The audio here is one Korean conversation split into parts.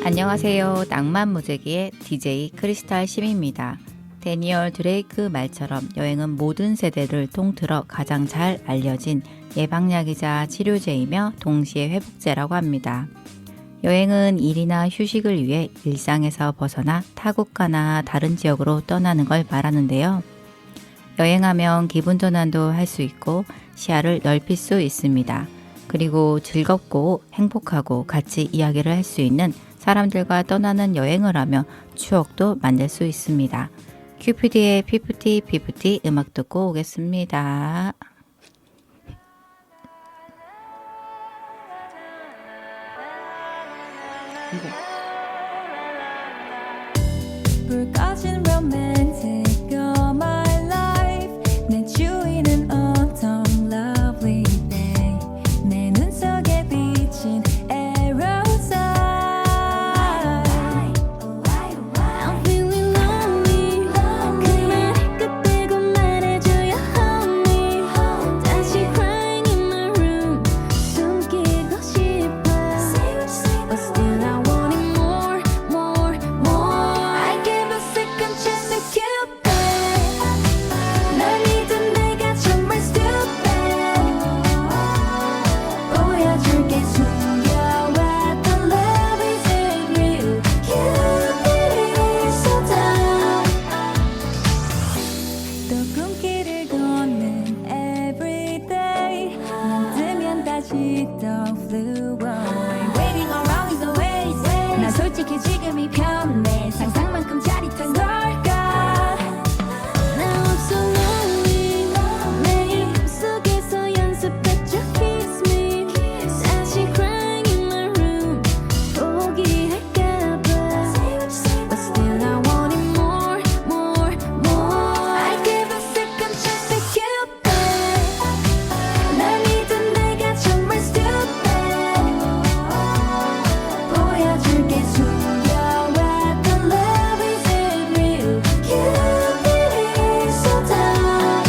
안녕하세요. 낭만무지개의 DJ 크리스탈 심입니다. 데니얼 드레이크 말처럼 여행은 모든 세대를 통틀어 가장 잘 알려진 예방약이자 치료제이며 동시에 회복제라고 합니다. 여행은 일이나 휴식을 위해 일상에서 벗어나 타국가나 다른 지역으로 떠나는 걸 말하는데요. 여행하면 기분 전환도 할 수 있고 시야를 넓힐 수 있습니다. 그리고 즐겁고 행복하고 같이 이야기를 할 수 있는 사람들과 떠나는 여행을 하며 추억도 만들 수 있습니다. 큐피디의 피프티 음악 듣고 오겠습니다. 불 꺼진 romantic all my life 내 주위는 autumn lovely day 내 눈 속에 비친 aerosol I'm feeling lonely 그만 끝 떼고 말해줘요 honey 다시 crying in my room 숨기고 싶어 But still I want it more I give a second chance to Cupid 널 믿은 내가 정말 stupid 보여줄게 숨겨왔던 love is it real Cupid is so dumb 또 꿈길을 걷는 everyday 만들면 다시 또 flew away Waiting around is a waste 난 솔직히 지금이 편해 상상만큼 짜릿한 걸까 Now I'm so lonely 내 입속에서 연습했죠 kiss me 다시 crying in my room 포기할까봐 But still I want it more I give a second chance to Cupid 널 믿은 내가 정말 stupid 보여줄게 숨겨왔던 love is it real Cupid is so dumb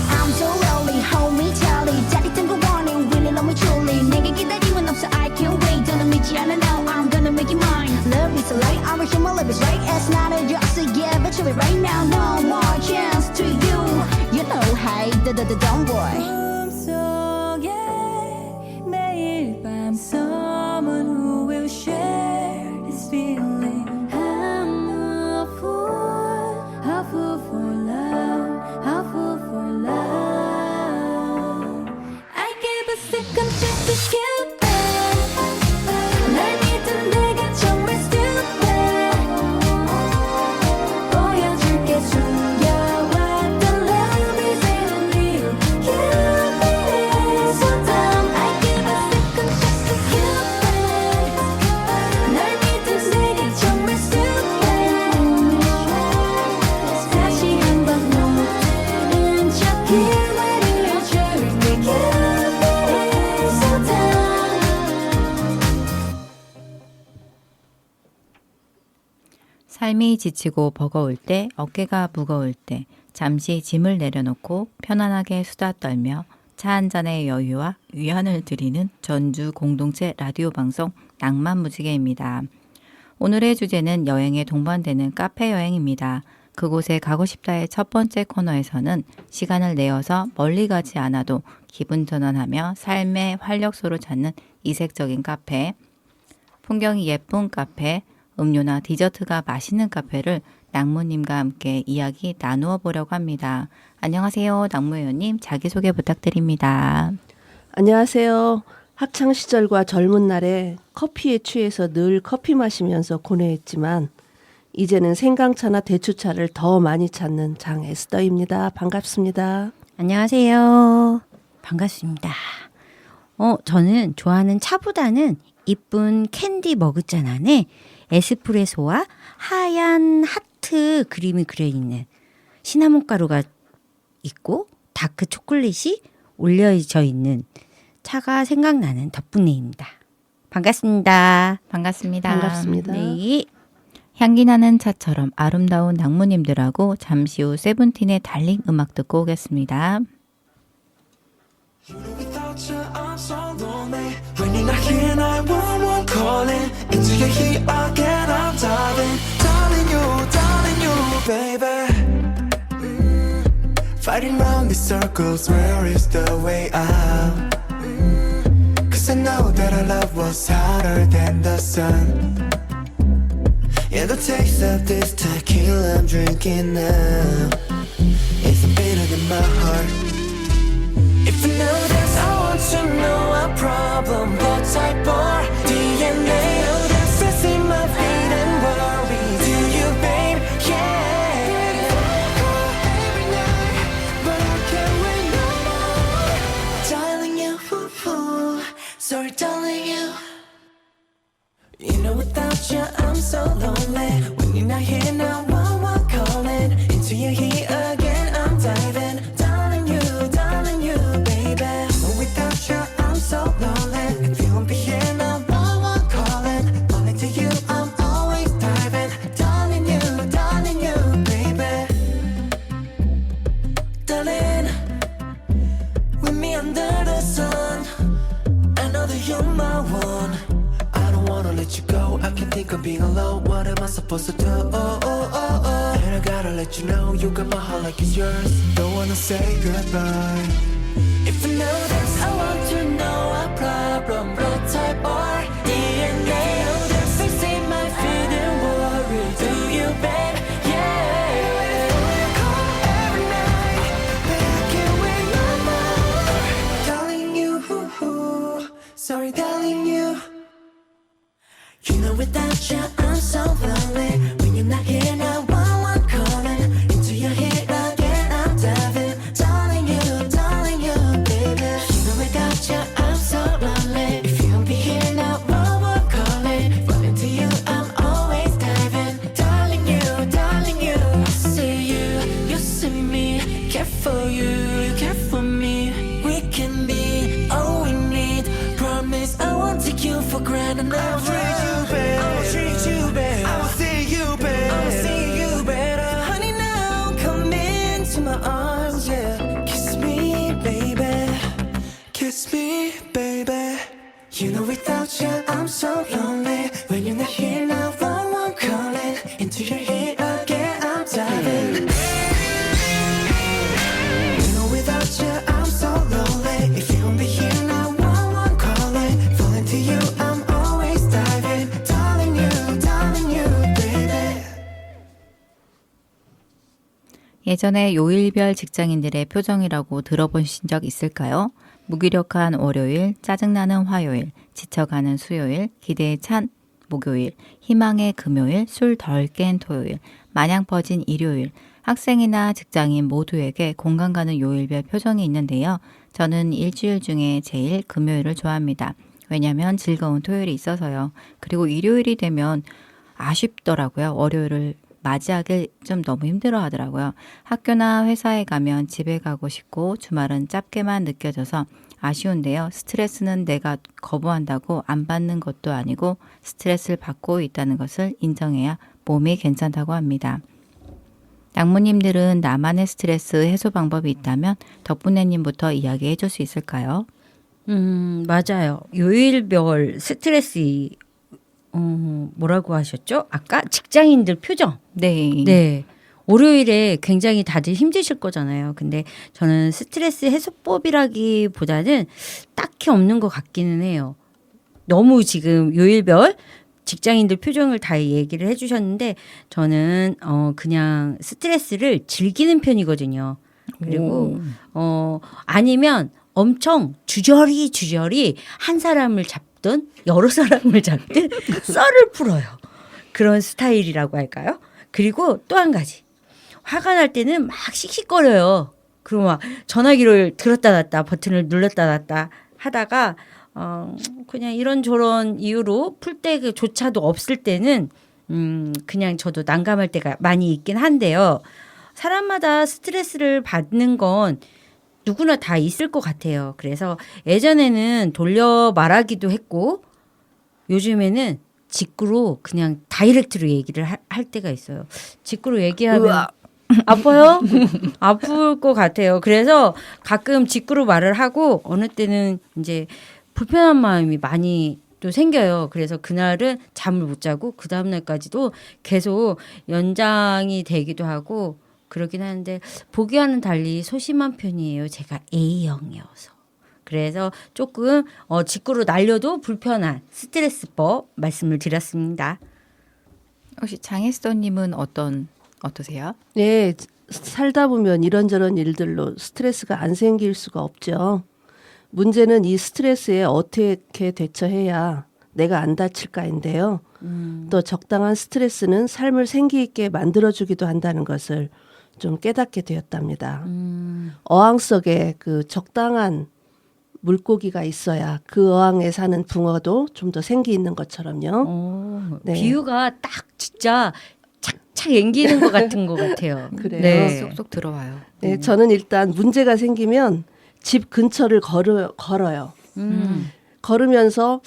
I'm so lonely hold me tightly 짜릿한 거 원해 really love me truly 내게 기다림은 없어 I can't wait 너는 믿지 않아 now I'm gonna make you mine Love is a light I'm wishing my love is right it's not a just a yeah but you right now no more chance to you You know hey don't worry 꿈속에 매일 밤 someone who will share this feeling I'm a fool for love I give a second chance to Cupid 날 믿은 내가 정말 stupid 보여줄게 숨겨왔던 love is it real Cupid is so dumb I give a second chance to Cupid 날 믿은 내가 정말 stupid 다시 한번 못 들은 척 기다려줄게 Cupid is so dumb 삶이 지치고 버거울 때, 어깨가 무거울 때, 잠시 짐을 내려놓고 편안하게 수다 떨며 차 한 잔의 여유와 위안을 드리는 전주 공동체 라디오 방송 낭만무지개입니다. 오늘의 주제는 여행에 동반되는 카페 여행입니다. 그곳에 가고 싶다의 첫 번째 코너에서는 시간을 내어서 멀리 가지 않아도 기분 전환하며 삶의 활력소를 찾는 이색적인 카페, 풍경이 예쁜 카페, 음료나 디저트가 맛있는 카페를 낭무님과 함께 이야기 나누어 보려고 합니다. 안녕하세요. 낭무회원님 자기소개 부탁드립니다. 안녕하세요. 학창시절과 젊은 날에 커피에 취해서 늘 커피 마시면서 고뇌했지만 이제는 생강차나 대추차를 더 많이 찾는 장에스더입니다. 반갑습니다. 안녕하세요. 반갑습니다. 저는 좋아하는 차보다는 이쁜 캔디 머그잔 안에 에스프레소와 하얀 하트 그림이 그려있는 시나몬 가루가 있고 다크 초콜릿이 올려져 있는 차가 생각나는 덕분에입니다. 반갑습니다. 반갑습니다. 반갑습니다. 네. 향기 나는 차처럼 아름다운 낭무님들하고 잠시 후 세븐틴의 달링 음악 듣고 오겠습니다. Without you, I'm so lonely. When you're not here, 911 calling. Into your heat again, I'm darling you, baby. Fighting round these circles, where is the way out? 'Cause I know that our love was hotter than the sun. Yeah, the taste of this tequila I'm drinking now is bitter than my heart. If you know this, I want to know our problem. Blood type or DNA. Oh, that's the same my feet and worry. Do you, babe? Yeah. Every night, but I can't wait no more. Darling, you, sorry, darling, you. You know, without you, I'm so lonely. When you're not here now, I'm calling. Into your heat again, I'm diving. Darling, you, baby. Without you, I'm so lonely. If you won't be here now, I'm calling. Only to you, I'm always diving. Darling, you, baby. Darling, with me under the sun. I know that you're my one. I don't wanna let you go. I can't think of being alone. What am I supposed to do? And I gotta let you know, you got my heart like it's yours. Don't wanna say goodbye. If you know this, I want to know our problem. Blood type or DNA. Oh, this is in my feeling worry. Do you, babe? Yeah. Call every night, but I can't wait no more. Darling, you, sorry, darling, you. You know, without you, I'm so lonely. When you're not here now, I'm calling. Into your head again, I'm diving. Darling, you, baby. You know, without you, I'm so lonely. If you won't be here now, I'm calling. Falling to you, I'm always diving. Darling, you. I see you see me. Care for you care for me. We can be all we need. Promise I won't take you for granted. I'll treat you better. I will treat you better. I will see you better. I will see you better. Honey, now come into my arms, yeah. Kiss me, baby. Kiss me, baby. You know, without you, I'm so lonely. When you're not here now, I'm calling. Into your head again, I'm diving. You know, without you, I'm so lonely. If you won't be here now, I'm calling. Falling to you, I'm always diving. Darling, you, baby. 예전에 요일별 직장인들의 표정이라고 들어보신 적 있을까요? 무기력한 월요일, 짜증나는 화요일, 지쳐가는 수요일, 기대에 찬 목요일, 희망의 금요일, 술 덜 깬 토요일, 마냥 퍼진 일요일, 학생이나 직장인 모두에게 공감 가는 요일별 표정이 있는데요. 저는 일주일 중에 제일 금요일을 좋아합니다. 왜냐하면 즐거운 토요일이 있어서요. 그리고 일요일이 되면 아쉽더라고요. 월요일을 맞이하기 좀 너무 힘들어 하더라고요. 학교나 회사에 가면 집에 가고 싶고 주말은 짧게만 느껴져서 아쉬운데요. 스트레스는 내가 거부한다고 안 받는 것도 아니고 스트레스를 받고 있다는 것을 인정해야 몸이 괜찮다고 합니다. 낭무님들은 나만의 스트레스 해소 방법이 있다면 덕분에님부터 이야기해 줄 수 있을까요? 맞아요. 요일별 스트레스 뭐라고 하셨죠? 아까 직장인들 표정. 네. 네. 월요일에 굉장히 다들 힘드실 거잖아요. 근데 저는 스트레스 해소법이라기보다는 딱히 없는 것 같기는 해요. 너무 지금 요일별 직장인들 표정을 다 얘기를 해주셨는데 저는 그냥 스트레스를 즐기는 편이거든요. 그리고 아니면 엄청 주저리 한 사람을 잡든 여러 사람을 잡든 썰을 풀어요. 그런 스타일이라고 할까요? 그리고 또 한 가지. 화가 날 때는 막 씩씩거려요. 그리고 막 전화기를 들었다 놨다 버튼을 눌렀다 놨다 하다가 그냥 이런저런 이유로 풀 때조차도 없을 때는 그냥 저도 난감할 때가 많이 있긴 한데요. 사람마다 스트레스를 받는 건 누구나 다 있을 것 같아요. 그래서 예전에는 돌려 말하기도 했고 요즘에는 직구로 그냥 다이렉트로 얘기를 할 때가 있어요. 직구로 얘기하면 으아. 아파요? 아플 것 같아요. 그래서 가끔 직구로 말을 하고 어느 때는 이제 불편한 마음이 많이 또 생겨요. 그래서 그날은 잠을 못 자고 그 다음날까지도 계속 연장이 되기도 하고 그러긴 하는데 보기와는 달리 소심한 편이에요. 제가 A형이어서. 그래서 조금 직구로 날려도 불편한 스트레스법 말씀을 드렸습니다. 혹시 장혜수님은 어떠세요? 네, 살다 보면 이런저런 일들로 스트레스가 안 생길 수가 없죠. 문제는 이 스트레스에 어떻게 대처해야 내가 안 다칠까인데요. 또 적당한 스트레스는 삶을 생기 있게 만들어주기도 한다는 것을 좀 깨닫게 되었답니다. 어항 속에 그 적당한 물고기가 있어야 그 어항에 사는 붕어도 좀 더 생기 있는 것처럼요. 네. 비유가 딱 진짜 착착 앵기는 것 같은 것 같아요. 그래요. 네. 쏙쏙 들어와요. 네, 저는 일단 문제가 생기면 집 근처를 걸어요. 걸으면서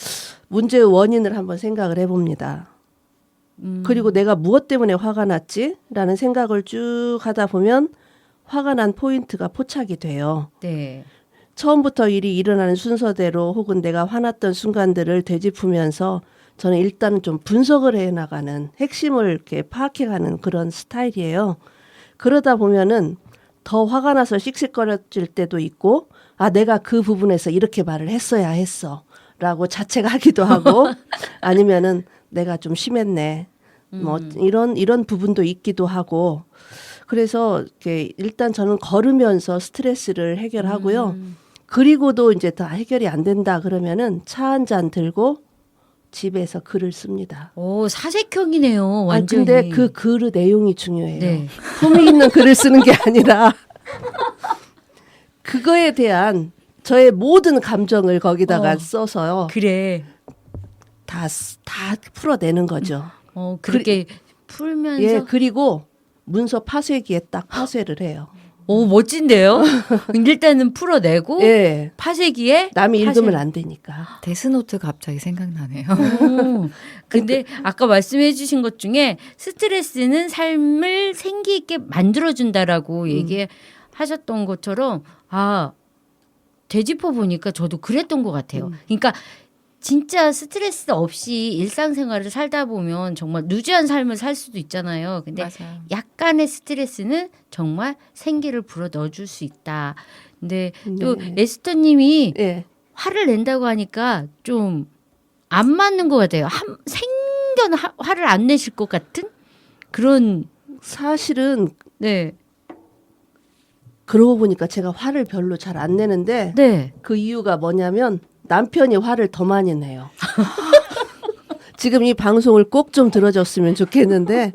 문제의 원인을 한번 생각을 해봅니다. 그리고 내가 무엇 때문에 화가 났지? 라는 생각을 쭉 하다 보면 화가 난 포인트가 포착이 돼요. 네. 처음부터 일이 일어나는 순서대로 혹은 내가 화났던 순간들을 되짚으면서 저는 일단은 좀 분석을 해나가는 핵심을 이렇게 파악해가는 그런 스타일이에요. 그러다 보면은 더 화가 나서 씩씩거려질 때도 있고 아 내가 그 부분에서 이렇게 말을 했어야 했어 라고 자책하기도 하고 아니면은 내가 좀 심했네 뭐 이런 부분도 있기도 하고 그래서 이렇게 일단 저는 걸으면서 스트레스를 해결하고요. 그리고도 이제 다 해결이 안 된다 그러면은 차 한 잔 들고 집에서 글을 씁니다. 오, 사색형이네요. 아니, 완전히. 근데 그 글의 내용이 중요해요. 네. 품위 있는 글을 쓰는 게 아니라 그거에 대한 저의 모든 감정을 거기다가 써서요. 그래. 다 풀어내는 거죠. 그렇게 풀면서. 예, 그리고 문서 파쇄기에 딱 파쇄를 해요. 오, 멋진데요? 일단은 풀어내고 예. 파쇄기에 남이 읽으면 안 되니까. 데스노트 갑자기 생각나네요. 오, 근데 아까 말씀해 주신 것 중에 스트레스는 삶을 생기 있게 만들어준다라고 얘기하셨던 것처럼 되짚어 보니까 저도 그랬던 것 같아요. 그러니까 진짜 스트레스 없이 일상생활을 살다 보면 정말 루즈한 삶을 살 수도 있잖아요. 근데 맞아요. 약간의 스트레스는 정말 생기를 불어 넣어줄 수 있다. 근데 또 에스터님이 예. 화를 낸다고 하니까 좀 안 맞는 것 같아요. 생전 화를 안 내실 것 같은 그런. 사실은 네. 그러고 보니까 제가 화를 별로 잘 안 내는데 네. 그 이유가 뭐냐면 남편이 화를 더 많이 내요. 지금 이 방송을 꼭 좀 들어줬으면 좋겠는데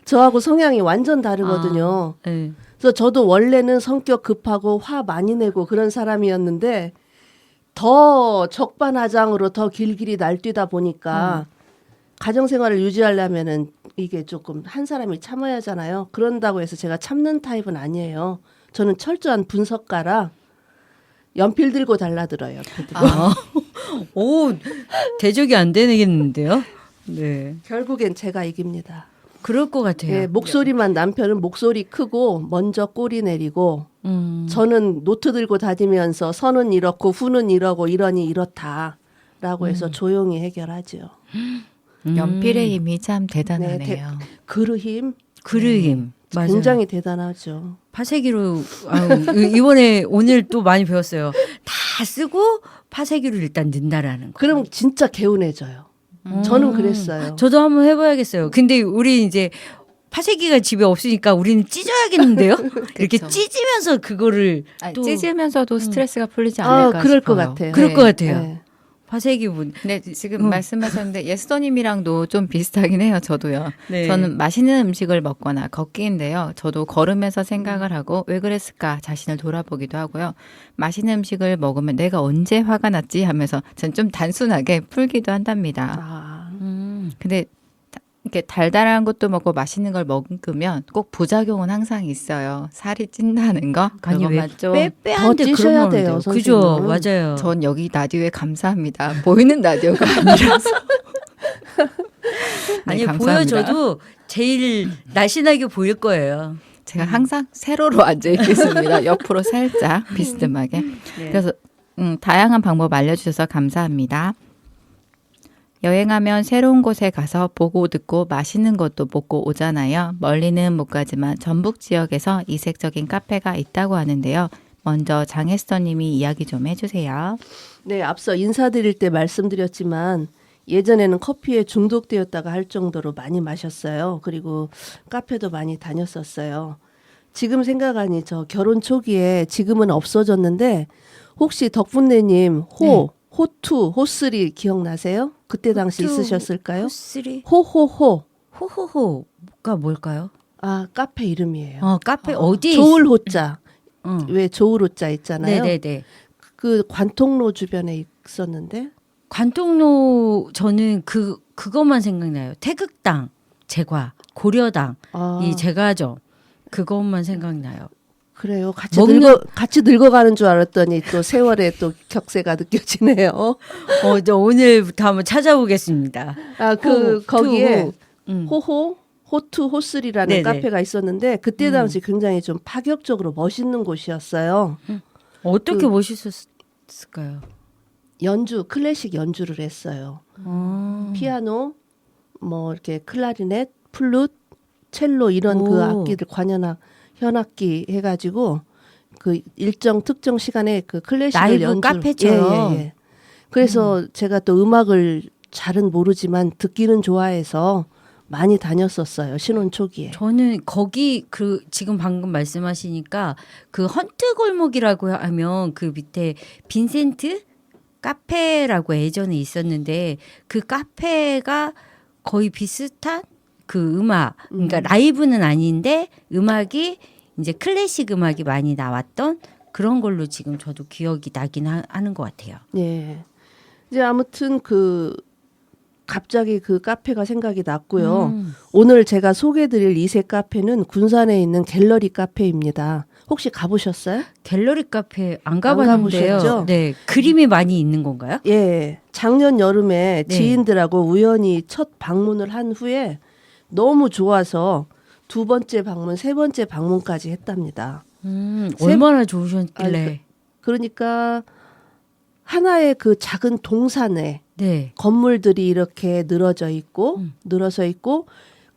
저하고 성향이 완전 다르거든요. 네. 그래서 저도 원래는 성격 급하고 화 많이 내고 그런 사람이었는데 더 적반하장으로 더 길길이 날뛰다 보니까 가정생활을 유지하려면은 이게 조금 한 사람이 참아야 하잖아요. 그런다고 해서 제가 참는 타입은 아니에요. 저는 철저한 분석가라 연필 들고 달라들어요. 옆에 두고. 오, 대적이 안 되겠는데요? 네. 결국엔 제가 이깁니다. 그럴 것 같아요. 예, 목소리만 남편은 목소리 크고 먼저 꼬리 내리고 저는 노트 들고 다니면서 선은 이렇고 후는 이러고 이러니 이렇다라고 해서 조용히 해결하죠. 연필의 힘이 참 네, 대단하네요. 그르 힘 그르임. 맞아요. 굉장히 대단하죠. 파쇄기로 이번에 오늘 또 많이 배웠어요. 다 쓰고 파쇄기로 일단 넣는다라는 거. 그럼 진짜 개운해져요. 저는 그랬어요. 저도 한번 해봐야겠어요. 근데 우리 이제 파쇄기가 집에 없으니까 우리는 찢어야겠는데요? 이렇게 그쵸. 찢으면서 그거를 아니, 또 찢으면서도 스트레스가 풀리지 않을까 그럴 싶어요. 것 같아요. 그럴 것 같아요. 네. 파쇄기 분. 네, 지금 말씀하셨는데 예스터님이랑도 좀 비슷하긴 해요. 저도요. 네. 저는 맛있는 음식을 먹거나 걷기인데요. 저도 걸으면서 생각을 하고 왜 그랬을까 자신을 돌아보기도 하고요. 맛있는 음식을 먹으면 내가 언제 화가 났지 하면서 전 좀 단순하게 풀기도 한답니다. 아, 근데 이렇게 달달한 것도 먹고 맛있는 걸 먹으면 꼭 부작용은 항상 있어요. 살이 찐다는 거. 아니 왜 그것만 좀. 빼빼한데 더 찌셔야 그런 거 돼요, 그죠? 선생님. 맞아요. 전 여기 라디오에 감사합니다. 보이는 라디오가 아니라서. 아니 네, 감사합니다. 보여줘도 제일 날씬하게 보일 거예요. 제가 항상 세로로 앉아 있겠습니다. 옆으로 살짝 비스듬하게. 네. 그래서 다양한 방법 알려주셔서 감사합니다. 여행하면 새로운 곳에 가서 보고 듣고 맛있는 것도 먹고 오잖아요. 멀리는 못 가지만 전북 지역에서 이색적인 카페가 있다고 하는데요. 먼저 장혜스터님이 이야기 좀 해주세요. 네, 앞서 인사드릴 때 말씀드렸지만 예전에는 커피에 중독되었다가 할 정도로 많이 마셨어요. 그리고 카페도 많이 다녔었어요. 지금 생각하니 저 결혼 초기에 지금은 없어졌는데 혹시 덕분내님 호투, 호쓰리 기억나세요? 그때 당시 호투, 있으셨을까요? 호쓰리 호호호. 호호호가 뭘까요? 아, 카페 이름이에요. 카페 어디에 좋을 호자. 응. 왜 좋을 호자 있잖아요. 네네네. 그 관통로 주변에 있었는데 관통로 저는 그것만 생각나요. 태극당, 제과, 고려당, 아, 이 제과점 그것만 생각나요. 그래요. 먹는- 같이 늙어가는 줄 알았더니 또 세월의 또 격세가 느껴지네요. 저 오늘부터 한번 찾아보겠습니다. 아, 호, 거기에 투, 호. 호투 호쓰리라는 네네. 카페가 있었는데 그때 당시 굉장히 좀 파격적으로 멋있는 곳이었어요. 어떻게 멋있었을까요? 클래식 연주를 했어요. 아. 피아노, 뭐 이렇게 클라리넷, 플룻, 첼로 이런 오. 그 악기들 현악기 해가지고 그 일정 특정 시간에 그 클래식을 라이브 연주 카페처럼. 예. 그래서 제가 또 음악을 잘은 모르지만 듣기는 좋아해서 많이 다녔었어요. 신혼 초기에. 저는 거기 지금 방금 말씀하시니까 그 헌트 골목이라고 하면 그 밑에 빈센트 카페라고 예전에 있었는데 그 카페가 거의 비슷한 그 음악 그러니까 라이브는 아닌데 음악이 이제 클래식 음악이 많이 나왔던 그런 걸로 지금 저도 기억이 나긴 하는 것 같아요. 예. 이제 아무튼 갑자기 그 카페가 생각이 났고요. 오늘 제가 소개드릴 이색 카페는 군산에 있는 갤러리 카페입니다. 혹시 가보셨어요? 갤러리 카페 안 가봤는데요. 가보셨죠? 네, 그림이 많이 있는 건가요? 예. 작년 여름에 네. 지인들하고 우연히 첫 방문을 한 후에 너무 좋아서 두 번째 방문, 세 번째 방문까지 했답니다. 얼마나 좋으셨길래? 그러니까 하나의 그 작은 동산에 네. 건물들이 이렇게 늘어져 있고 늘어서 있고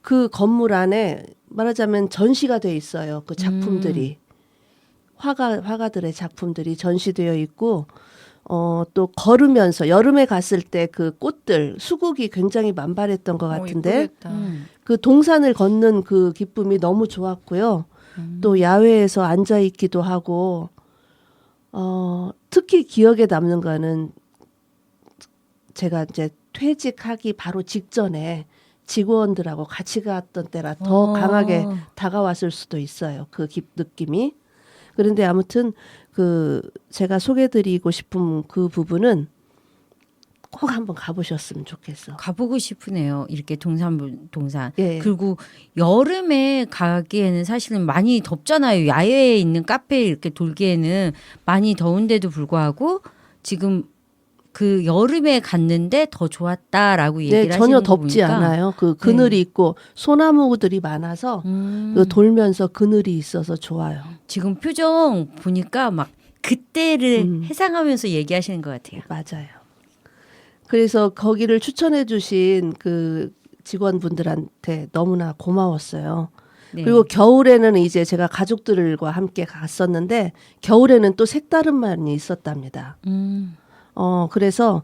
그 건물 안에 말하자면 전시가 돼 있어요. 그 작품들이 화가들의 작품들이 전시되어 있고 또 걸으면서 여름에 갔을 때 그 꽃들 수국이 굉장히 만발했던 것 같은데 이쁘겠다. 그 동산을 걷는 그 기쁨이 너무 좋았고요. 또 야외에서 앉아 있기도 하고 특히 기억에 남는 거는 제가 이제 퇴직하기 바로 직전에 직원들하고 같이 갔던 때라 더 강하게 다가왔을 수도 있어요. 그 느낌이. 그런데 아무튼 제가 소개드리고 싶은 그 부분은 꼭 한번 가보셨으면 좋겠어. 가보고 싶으네요. 이렇게 동산. 예. 그리고 여름에 가기에는 사실은 많이 덥잖아요. 야외에 있는 카페에 이렇게 돌기에는 많이 더운데도 불구하고 지금 그 여름에 갔는데 더 좋았다라고 얘기를 네, 하시는 전혀 거 덥지 보니까 않아요. 그 그늘이 있고 소나무들이 많아서 돌면서 그늘이 있어서 좋아요. 지금 표정 보니까 막 그때를 회상하면서 얘기하시는 것 같아요. 맞아요. 그래서 거기를 추천해 주신 그 직원분들한테 너무나 고마웠어요. 네. 그리고 겨울에는 이제 제가 가족들과 함께 갔었는데 겨울에는 또 색다른 맛이 있었답니다. 그래서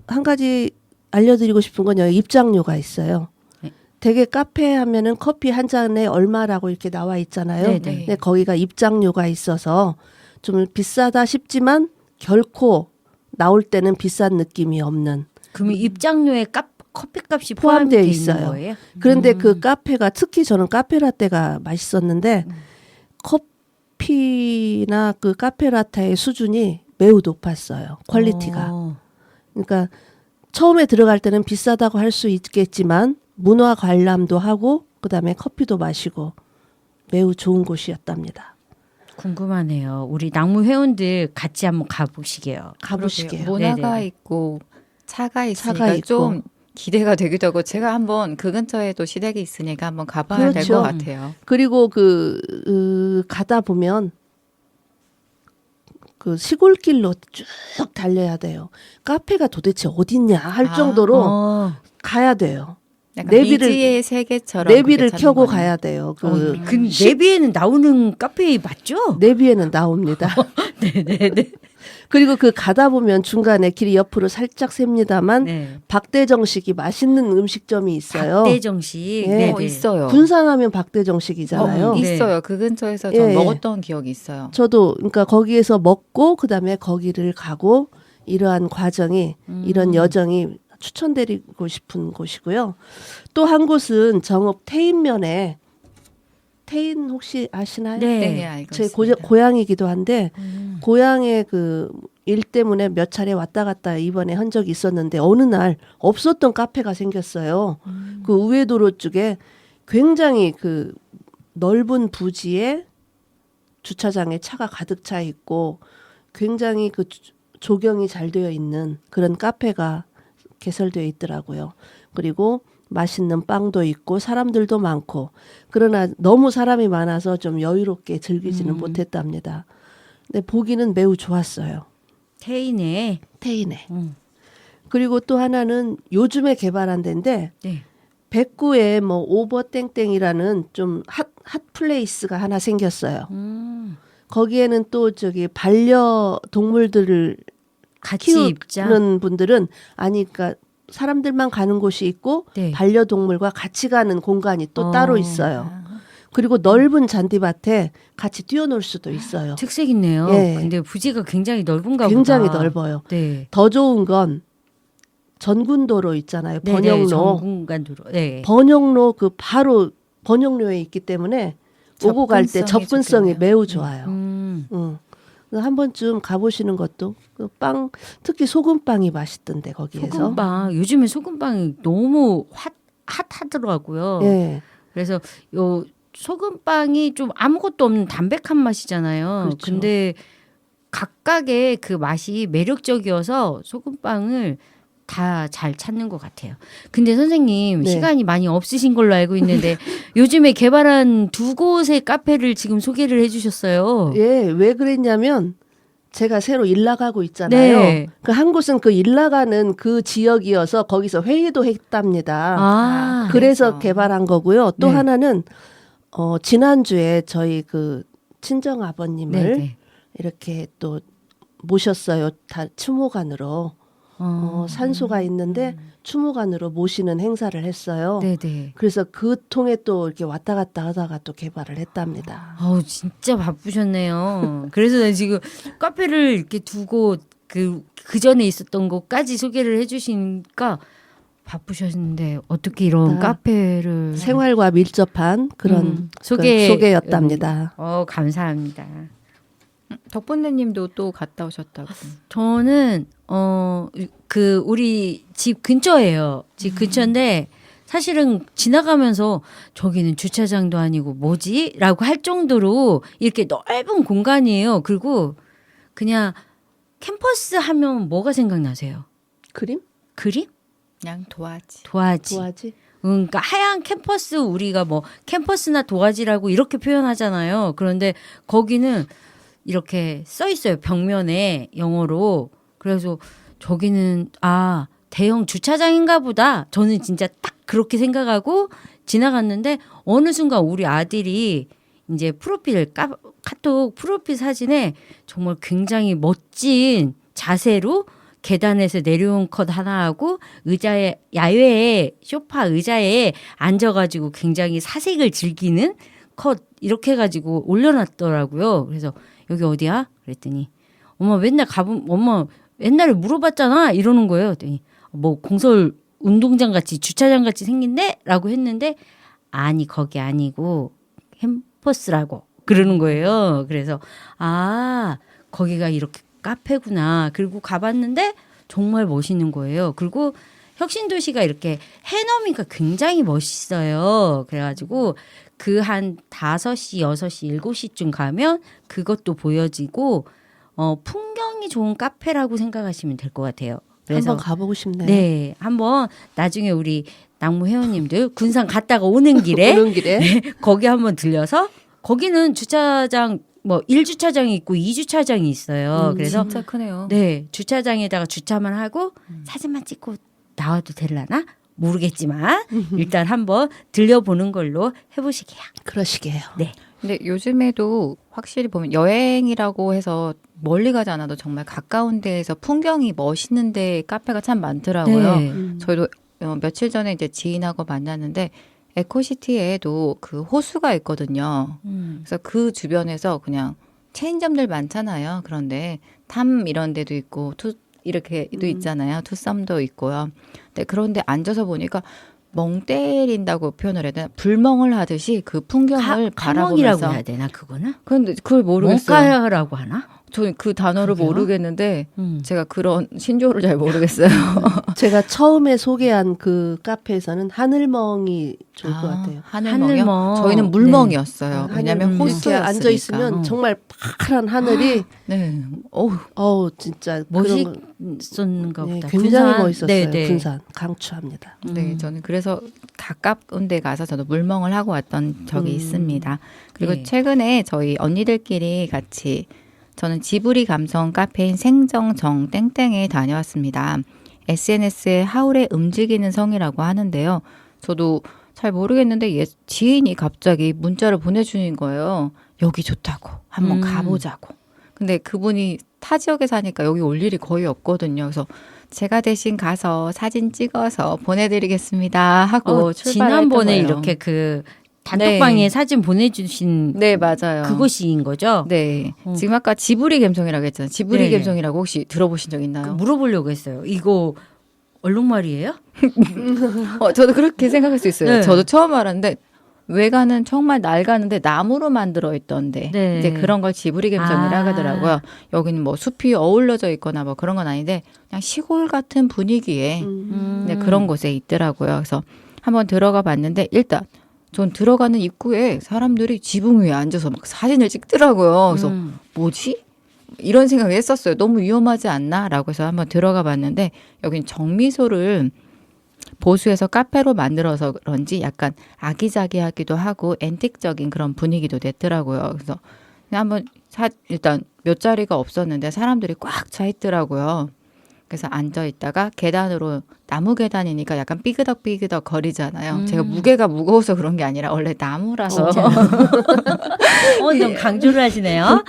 한 가지 알려드리고 싶은 건 여기 입장료가 있어요. 네. 되게 카페 하면은 커피 한 잔에 얼마라고 이렇게 나와 있잖아요. 네, 네. 근데 거기가 입장료가 있어서 좀 비싸다 싶지만 결코 나올 때는 비싼 느낌이 없는. 그러면 입장료에 커피값이 포함되어 포함되어 있어요. 있는 거예요? 그런데 그 카페가 특히 저는 카페라떼가 맛있었는데 커피나 그 카페라떼의 수준이 매우 높았어요. 퀄리티가. 그러니까 처음에 들어갈 때는 비싸다고 할 수 있겠지만 문화 관람도 하고 그다음에 커피도 마시고 매우 좋은 곳이었답니다. 궁금하네요. 우리 낭무 회원들 같이 한번 가보시게요. 가보시게요. 문화가 네네네. 있고 차가 있으니까 차가 있고. 좀 기대가 되기도 하고 제가 한번 그 근처에도 시댁이 있으니까 한번 가봐야 될 그렇죠. 것 같아요. 그리고 가다 보면 그 시골길로 쭉 달려야 돼요. 카페가 도대체 어딨냐 할 아, 정도로 어. 가야 돼요. 약간 내비를- 미지의 세계처럼 내비를 그렇게 켜고 찾는 거네요. 가야 돼요. 그 내비에는 나오는 카페 맞죠? 내비에는 나옵니다. 네네네. 그리고 그 가다 보면 중간에 길이 옆으로 살짝 셉니다만 네. 박대정식이 맛있는 음식점이 있어요. 박대정식. 예. 네네. 있어요. 군산하면 박대정식이잖아요. 네. 있어요. 그 근처에서 예, 전 예. 먹었던 기억이 있어요. 저도 그러니까 거기에서 먹고 그다음에 거기를 가고 이러한 과정이 이런 여정이 추천드리고 싶은 곳이고요. 또 한 곳은 정읍 태인면에 태인 혹시 아시나요? 네. 네, 알고 제 있습니다. 고향이기도 한데 고향에 그 일 때문에 몇 차례 왔다 갔다 이번에 한 적이 있었는데 어느 날 없었던 카페가 생겼어요. 그 우회도로 쪽에 굉장히 그 넓은 부지에 주차장에 차가 가득 차 있고 굉장히 그 조경이 잘 되어 있는 그런 카페가 개설되어 있더라고요. 그리고 맛있는 빵도 있고 사람들도 많고 그러나 너무 사람이 많아서 좀 여유롭게 즐기지는 못했답니다. 근데 보기는 매우 좋았어요. 태인에. 태인에. 음. 그리고 또 하나는 요즘에 개발한 데인데 네. 백구에 뭐 오버땡땡이라는 좀 핫플레이스가 하나 생겼어요. 거기에는 또 저기 반려동물들을 같이 입장. 키우는 분들은 아니 그러니까 사람들만 가는 곳이 있고 네. 반려동물과 같이 가는 공간이 또 따로 있어요. 아, 그리고 넓은 잔디밭에 같이 뛰어놀 수도 있어요. 특색 있네요. 예. 근데 부지가 굉장히 넓은가 굉장히 보다. 넓어요. 네. 더 좋은 건 전군도로 있잖아요. 네네, 번영로. 전공간도로. 네. 번영로 그 바로 번영로에 있기 때문에 오고 갈 때 접근성이 접근성이 좋겠네요. 매우 좋아요. 음. 그래서 한 번쯤 가보시는 것도 그 빵 특히 소금빵이 맛있던데 거기에서. 소금빵. 요즘에 소금빵이 너무 핫하더라고요. 예. 그래서 요 소금빵이 좀 아무것도 없는 담백한 맛이잖아요. 그렇죠. 근데 각각의 그 맛이 매력적이어서 소금빵을 다 잘 찾는 것 같아요. 근데 선생님 네. 시간이 많이 없으신 걸로 알고 있는데 요즘에 개발한 두 곳의 카페를 지금 소개를 해주셨어요. 예, 왜 그랬냐면 제가 새로 일 나가고 있잖아요. 네. 그 한 곳은 그 일 나가는 그 지역이어서 거기서 회의도 했답니다. 아, 그래서 그래서. 개발한 거고요. 또 네. 하나는 지난주에 저희 그 친정 아버님을 네네. 이렇게 또 모셨어요. 다 추모관으로. 산소가 있는데 추모관으로 모시는 행사를 했어요. 네네. 그래서 그 통에 또 이렇게 왔다 갔다 하다가 또 개발을 했답니다. 아우 진짜 바쁘셨네요. 그래서 난 지금 카페를 이렇게 두고 그 전에 있었던 곳까지 소개를 해주시니까 바쁘셨는데 어떻게 이런 아, 카페를 생활과 밀접한 그런 소개였답니다. 감사합니다. 덕분대님도 또 갔다 오셨다고. 저는 그 우리 집 근처예요. 집 근처인데 사실은 지나가면서 저기는 주차장도 아니고 뭐지?라고 할 정도로 이렇게 넓은 공간이에요. 그리고 그냥 캠퍼스 하면 뭐가 생각나세요? 그림? 그림? 그냥 도화지. 도화지. 도화지? 그러니까 하얀 캠퍼스 우리가 뭐 캠퍼스나 도화지라고 이렇게 표현하잖아요. 그런데 거기는 이렇게 써 있어요. 벽면에 영어로. 그래서 저기는 대형 주차장인가 보다. 저는 진짜 딱 그렇게 생각하고 지나갔는데 어느 순간 우리 아들이 이제 카톡 프로필 사진에 정말 굉장히 멋진 자세로 계단에서 내려온 컷 하나 하고 의자에 야외에 소파 의자에 앉아가지고 굉장히 사색을 즐기는 컷 이렇게 해가지고 올려놨더라고요. 그래서 여기 어디야? 그랬더니 엄마 옛날에 물어봤잖아 이러는 거예요. 그랬더니 뭐 공설 운동장 같이 주차장 같이 생긴데라고 했는데 아니 거기 아니고 캠퍼스라고 그러는 거예요. 그래서 거기가 이렇게 카페구나. 그리고 가봤는데 정말 멋있는 거예요. 그리고 혁신도시가 이렇게 해넘이가 굉장히 멋있어요. 그래가지고 그 한 5시, 6시, 7시쯤 가면 그것도 보여지고 풍경이 좋은 카페라고 생각하시면 될 것 같아요. 그래서 한번 가보고 싶네요. 네, 한번 나중에 우리 낙무 회원님들 군산 갔다가 오는 길에 오는 길에 거기 한번 들려서 거기는 주차장 뭐 1주차장이 있고 2주차장이 있어요. 그래서 진짜 크네요. 네, 주차장에다가 주차만 하고 사진만 찍고 나와도 될라나? 모르겠지만 일단 한번 들려보는 걸로 해보시게요. 그러시게요. 네. 근데 요즘에도 확실히 보면 여행이라고 해서 멀리 가지 않아도 정말 가까운 데에서 풍경이 멋있는 데 카페가 참 많더라고요. 네. 저희도 며칠 전에 이제 지인하고 만났는데 에코시티에도 그 호수가 있거든요. 그래서 그 주변에서 그냥 체인점들 많잖아요. 그런데 탐 이런 데도 있고 이렇게도 있잖아요. 투썸도 있고요. 근데 그런데 앉아서 보니까 멍 때린다고 표현을 해야 되나? 불멍을 하듯이 그 풍경을 카몽이라고 바라보면서. 해야 되나 그거는? 그런데 그걸 모르겠어요. 뭔가라고 하나? 저는 그 단어를 그래요? 모르겠는데 음. 제가 그런 신조어를 잘 모르겠어요. 제가 처음에 소개한 그 카페에서는 하늘멍이 좋을 것 같아요. 하늘멍이요? 하늘멍. 저희는 물멍이었어요. 네. 왜냐하면 하늘 호수였으니까. 이렇게 앉아 있으면 정말 파란 하늘이 네. 어우, 진짜 그런 거, 멋있었는가 네, 보다. 굉장히 군산. 멋있었어요. 네, 네. 군산 강추합니다. 네, 저는 그래서 가까운 데 가서 저도 물멍을 하고 왔던 적이 있습니다. 그리고 네. 최근에 저희 언니들끼리 같이 저는 지브리 감성 카페인 생정정 땡땡에 다녀왔습니다. SNS에 하울의 움직이는 성이라고 하는데요. 저도 잘 모르겠는데 지인이 갑자기 문자를 보내주는 거예요. 여기 좋다고 한번 가보자고. 근데 그분이 타 지역에 사니까 여기 올 일이 거의 없거든요. 그래서 제가 대신 가서 사진 찍어서 보내드리겠습니다 하고 출발했던 지난번에 거예요. 이렇게 그 단톡방에 사진 보내주신 네, 맞아요. 그곳인 거죠? 네. 지금 아까 지브리 감성이라고 했잖아요. 지브리 네. 감성이라고 혹시 들어보신 적 있나요? 물어보려고 했어요. 이거 얼룩말이에요? 저도 그렇게 생각할 수 있어요. 네. 저도 처음 알았는데 외관은 정말 낡았는데 나무로 만들어 있던데 네. 이제 그런 걸 지브리 감성이라고 하더라고요. 여기는 뭐 숲이 어울려져 있거나 뭐 그런 건 아닌데 그냥 시골 같은 분위기에 네, 그런 곳에 있더라고요. 그래서 한번 들어가 봤는데 일단 전 들어가는 입구에 사람들이 지붕 위에 앉아서 막 사진을 찍더라고요. 그래서 뭐지? 이런 생각을 했었어요. 너무 위험하지 않나? 라고 해서 한번 들어가 봤는데 여긴 정미소를 보수해서 카페로 만들어서 그런지 약간 아기자기하기도 하고 앤틱적인 그런 분위기도 냈더라고요. 그래서 그냥 한번 일단 몇 자리가 없었는데 사람들이 꽉 차 있더라고요. 그래서 앉아 있다가 계단으로 나무 계단이니까 약간 삐그덕삐그덕 거리잖아요. 제가 무게가 무거워서 그런 게 아니라 원래 나무라서 좀 강조를 하시네요.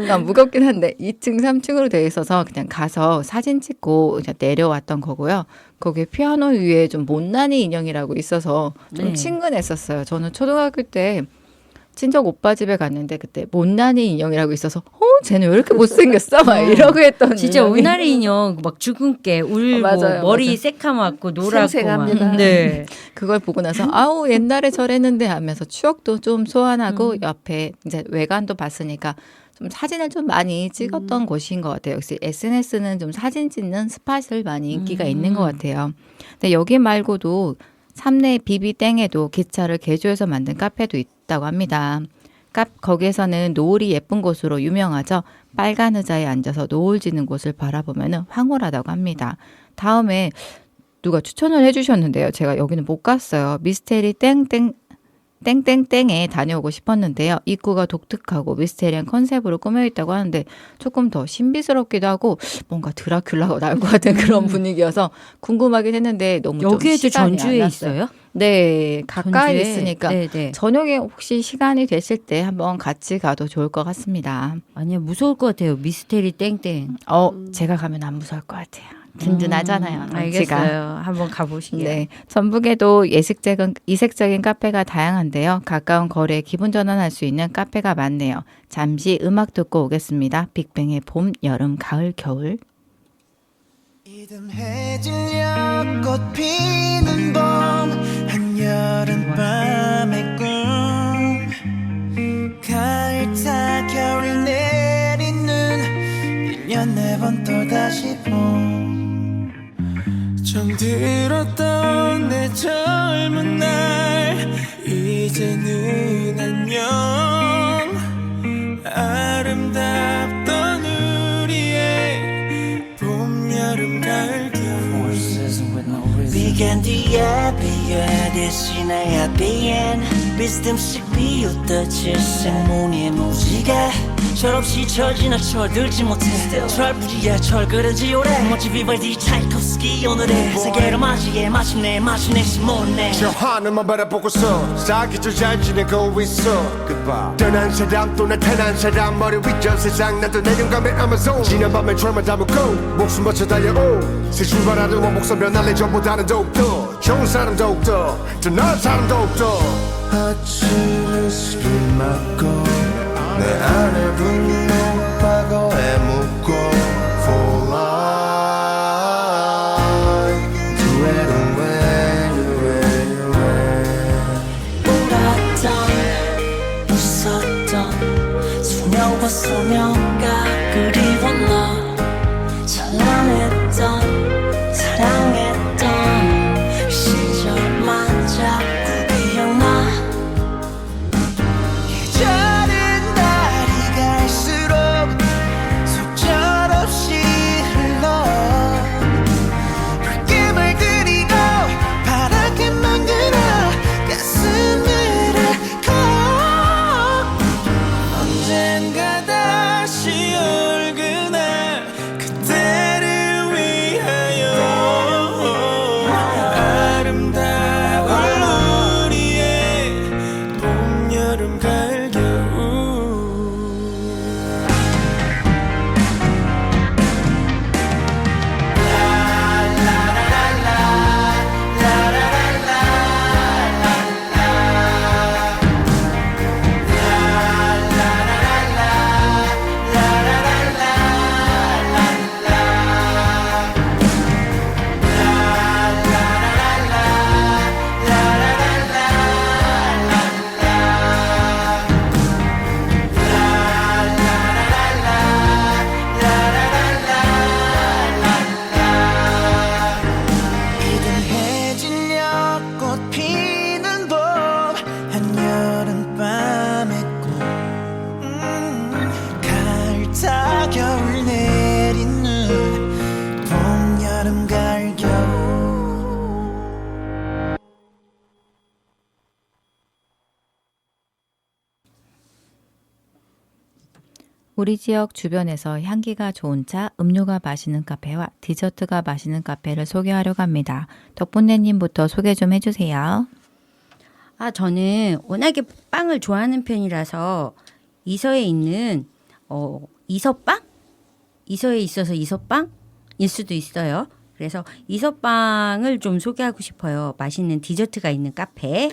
약간 무겁긴 한데 2층, 3층으로 되어 있어서 그냥 가서 사진 찍고 그냥 내려왔던 거고요. 거기에 피아노 위에 좀 못난이 인형이라고 있어서 좀 네. 친근했었어요. 저는 초등학교 때 친척 오빠 집에 갔는데 그때 못난이 인형이라고 있어서 쟤는 왜 이렇게 못생겼어? 막 이러고 했던 진짜 인형이. 울나리 인형 막 죽은 깨 울고 맞아요, 머리 맞아요. 새카맣고 노랗고 생생합니다. 막. 네. 그걸 보고 나서 아우 옛날에 저랬는데 하면서 추억도 좀 소환하고 옆에 이제 외관도 봤으니까 좀 사진을 좀 많이 찍었던 곳인 것 같아요. 역시 SNS는 좀 사진 찍는 스팟을 많이 인기가 있는 것 같아요. 근데 여기 말고도 삼내 비비땡에도 기차를 개조해서 만든 카페도 있다고 합니다. 거기에서는 노을이 예쁜 곳으로 유명하죠. 빨간 의자에 앉아서 노을 지는 곳을 바라보면 황홀하다고 합니다. 다음에 누가 추천을 해주셨는데요. 제가 여기는 못 갔어요. 미스테리 땡땡땡에 다녀오고 싶었는데요. 입구가 독특하고 미스테리한 컨셉으로 꾸며 있다고 하는데 조금 더 신비스럽기도 하고 뭔가 드라큘라가 나올 것 같은 그런 분위기여서 궁금하긴 했는데 너무 좀 여기에도 시간이 안 전주에 났어요. 있어요? 네, 가까이 전주에? 있으니까 네네. 저녁에 혹시 시간이 되실 때 한번 같이 가도 좋을 것 같습니다. 아니요 무서울 것 같아요. 미스테리 땡땡. 제가 가면 안 무서울 것 같아요. 든든하잖아요. 덩치가. 알겠어요. 한번 가보시게요. 네, 전북에도 이색적인 카페가 다양한데요. 가까운 거리에 기분 전환할 수 있는 카페가 많네요. 잠시 음악 듣고 오겠습니다. 빅뱅의 봄, 여름, 가을, 겨울. 이듬해질녘 꽃 피는 봄 한여름밤의 꿈 가을타 겨울 내리는 1년 4번 또다시 봄 정들었던 내 젊은 날 이제는 안녕 아름답던 우리의 봄, 여름, 가을 캔디에 비해 대신에 비엔 비스듬씩 비웃듯이 생무늬의 무지개 철없이 철지나 철들지 못해 철부지에 철그런지 오래 멋지 비발디 차이콥스키 오늘의 세계로 맞이해 마침내 심었네 저 하늘만 바라보고서 사기도 잘 지내고 있어 떠난 사람 또 나타난 사람 머리 위저 세상 나도 내 영감의 아마존 지난 밤에 철만 담고 목숨 바쳐 달려오 새 출발하는 원목선 변할래 전보다는 더욱더 좋은 사람 더욱더 더 나은 사람 더욱더 아침을 술 맞고 내 안에 분노 과거에 묻고 For life Do it away, away, away 울었던 웃었던 소녀와 소녀가 그리워 너 찬란했던 사랑했던 시절만 자꾸 기억나 계절은 날이 갈수록 속절없이 흘러 붉게 물들이고 파랗게 만들어 가슴을 앓고 언젠가 다시 올 그날 그때를 위하여 아름다운 우리의 봄, 여름, 가을, 겨울 이듬해진 여꽃 피는 봄 한여름밤의 꿈 가을 타 겨울 내리는 봄 여름 가을 겨울 우리 지역 주변에서 향기가 좋은 차, 음료가 맛있는 카페와 디저트가 맛있는 카페를 소개하려고 합니다. 덕분내님부터 소개 좀 해주세요. 아, 저는 워낙에 빵을 좋아하는 편이라서 이서에 있는 이서빵? 이서에 있어서 이서빵일 수도 있어요. 그래서 이서빵을 좀 소개하고 싶어요. 맛있는 디저트가 있는 카페.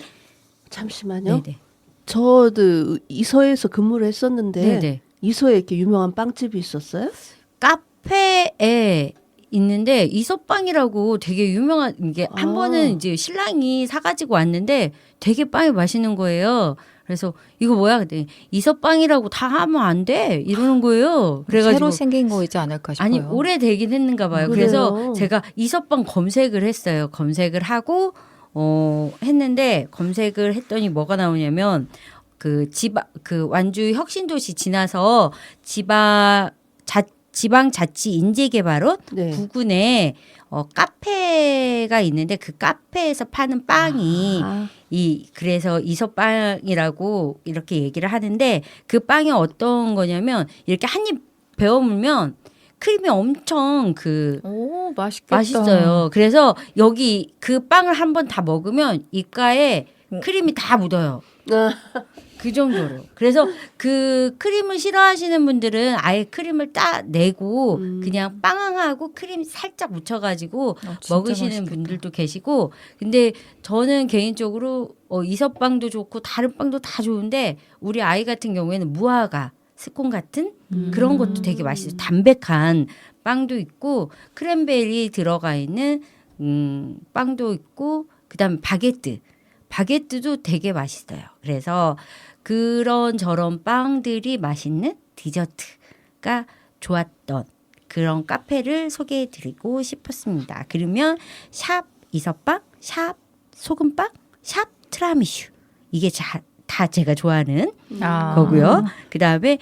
잠시만요. 네네. 저도 이서에서 근무를 했었는데 네네. 이서에 이렇게 유명한 빵집이 있었어요? 카페에 있는데 이서빵이라고 되게 유명한 이게 한 아. 번은 이제 신랑이 사가지고 왔는데 되게 빵이 맛있는 거예요. 그래서 이거 뭐야? 그랬더니 이서빵이라고 다 하면 안 돼 이러는 거예요. 그래가지고 새로 생긴 거이지 않을까 싶어요. 아니 오래되긴 했는가 봐요. 그래요? 그래서 제가 이서빵 검색을 했어요. 검색을 하고 했는데 검색을 했더니 뭐가 나오냐면 그 완주 혁신도시 지나서 지방자치인재개발원 네. 부근에 카페가 있는데 그 카페에서 파는 빵이 아, 그래서 이서빵이라고 이렇게 얘기를 하는데 그 빵이 어떤 거냐면 이렇게 한 입 베어물면 크림이 엄청 오, 맛있겠다. 맛있어요. 그래서 여기 그 빵을 한번 다 먹으면 입가에 크림이 다 묻어요. 그 정도로. 그래서 그 크림을 싫어하시는 분들은 아예 크림을 따내고 그냥 빵하고 크림 살짝 묻혀가지고 진짜 먹으시는 맛있겠다. 분들도 계시고. 근데 저는 개인적으로 이서빵도 좋고 다른 빵도 다 좋은데 우리 아이 같은 경우에는 무화과, 스콘 같은 그런 것도 되게 맛있어요. 담백한 빵도 있고 크랜베리 들어가 있는 빵도 있고 그다음에 바게트도 되게 맛있어요. 그래서 그런 저런 빵들이 맛있는 디저트가 좋았던 그런 카페를 소개해드리고 싶었습니다. 그러면 샵 이서빵, 샵 소금빵, 샵 트라미슈 이게 다 제가 좋아하는 아. 거고요. 그다음에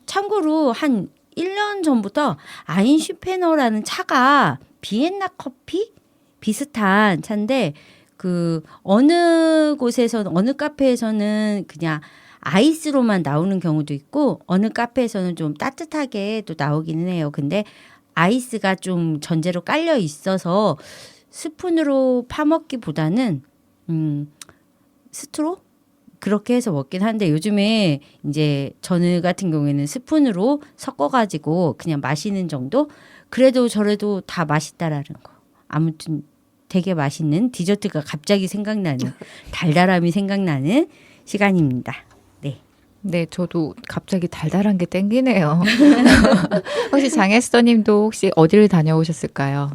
참고로 한 1년 전부터 아인슈페너라는 차가 비엔나 커피 비슷한 차인데 그 어느 곳에서는 어느 카페에서는 그냥 아이스로만 나오는 경우도 있고 어느 카페에서는 좀 따뜻하게 또 나오기는 해요. 근데 아이스가 좀 전제로 깔려 있어서 스푼으로 파먹기보다는 스트로 그렇게 해서 먹긴 하는데 요즘에 이제 저는 같은 경우에는 스푼으로 섞어가지고 그냥 마시는 정도? 그래도 저래도 다 맛있다라는 거. 아무튼 되게 맛있는 디저트가 갑자기 생각나는 달달함이 생각나는 시간입니다. 네. 네, 저도 갑자기 달달한 게 땡기네요. 혹시 장혜수님도 혹시 어디를 다녀오셨을까요?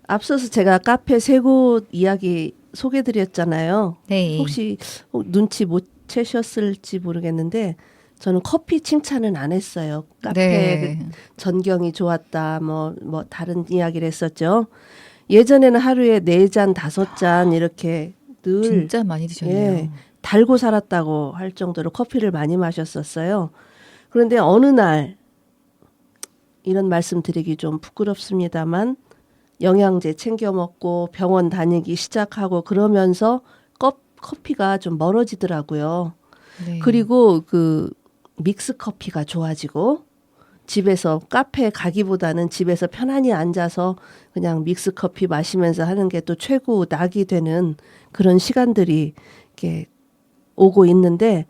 앞서서 제가 카페 3곳 이야기 소개드렸잖아요. 네. 혹시 눈치 못 채셨을지 모르겠는데 저는 커피 칭찬은 안 했어요. 카페 네. 전경이 좋았다. 뭐 다른 이야기를 했었죠. 예전에는 하루에 4잔, 5잔 이렇게 늘 진짜 많이 드셨네요. 예, 달고 살았다고 할 정도로 커피를 많이 마셨었어요. 그런데 어느 날 이런 말씀 드리기 좀 부끄럽습니다만 영양제 챙겨 먹고 병원 다니기 시작하고 그러면서 커피가 좀 멀어지더라고요. 네. 그리고 그 믹스 커피가 좋아지고 집에서 카페 가기보다는 집에서 편안히 앉아서 그냥 믹스 커피 마시면서 하는 게 또 최고 낙이 되는 그런 시간들이 이렇게 오고 있는데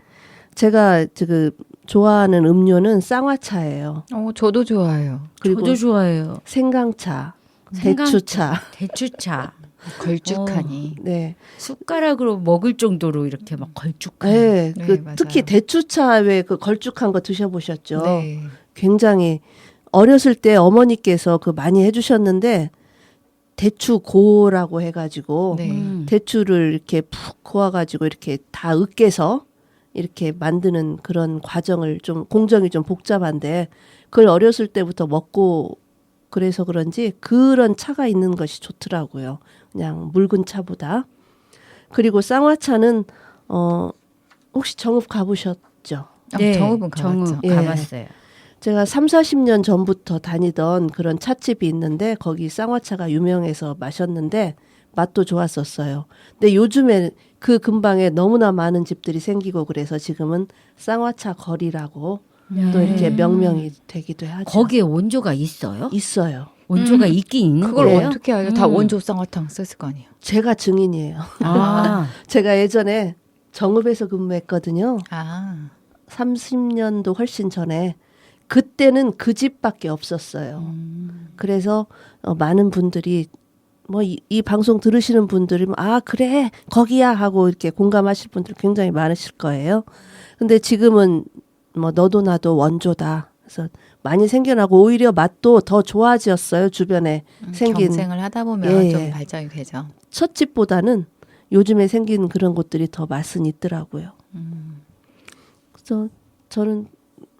제가 지금 좋아하는 음료는 쌍화차예요. 저도 좋아요. 그리고 저도 좋아해요. 생강차, 생강- 대추차. 대추차. 걸쭉하니. 네. 숟가락으로 먹을 정도로 이렇게 막 걸쭉한. 네, 네, 그 맞아요. 특히 대추차 왜 그 걸쭉한 거 드셔보셨죠? 네. 굉장히 어렸을 때 어머니께서 그 많이 해주셨는데 대추고라고 해가지고 네. 대추를 이렇게 푹 고아가지고 이렇게 다 으깨서 이렇게 만드는 그런 과정을 좀 공정이 좀 복잡한데 그걸 어렸을 때부터 먹고 그래서 그런지 그런 차가 있는 것이 좋더라고요. 그냥 묽은 차보다. 그리고 쌍화차는 혹시 정읍 가보셨죠? 정읍은 가봤죠. 정읍 예. 가봤어요. 제가 30-40년 전부터 다니던 그런 찻집이 있는데 거기 쌍화차가 유명해서 마셨는데 맛도 좋았었어요. 근데 요즘에 그 근방에 너무나 많은 집들이 생기고 그래서 지금은 쌍화차 거리라고 또 이렇게 명명이 되기도 하죠. 거기에 원조가 있어요? 있어요. 원조가 있긴 있는 그걸 거예요? 어떻게 알죠? 다 원조 쌍화탕 썼을 거 아니에요. 제가 증인이에요. 아, 제가 예전에 정읍에서 근무했거든요. 아. 30년도 훨씬 전에 그때는 그 집밖에 없었어요. 그래서 많은 분들이 뭐 이 방송 들으시는 분들이 아 그래 거기야 하고 이렇게 공감하실 분들 굉장히 많으실 거예요. 근데 지금은 뭐 너도 나도 원조다. 그래서 많이 생겨나고 오히려 맛도 더 좋아졌어요. 주변에 생긴 경쟁을 하다 보면 예, 좀 예. 발전이 되죠. 첫 집보다는 요즘에 생긴 그런 곳들이 더 맛은 있더라고요. 그래서 저는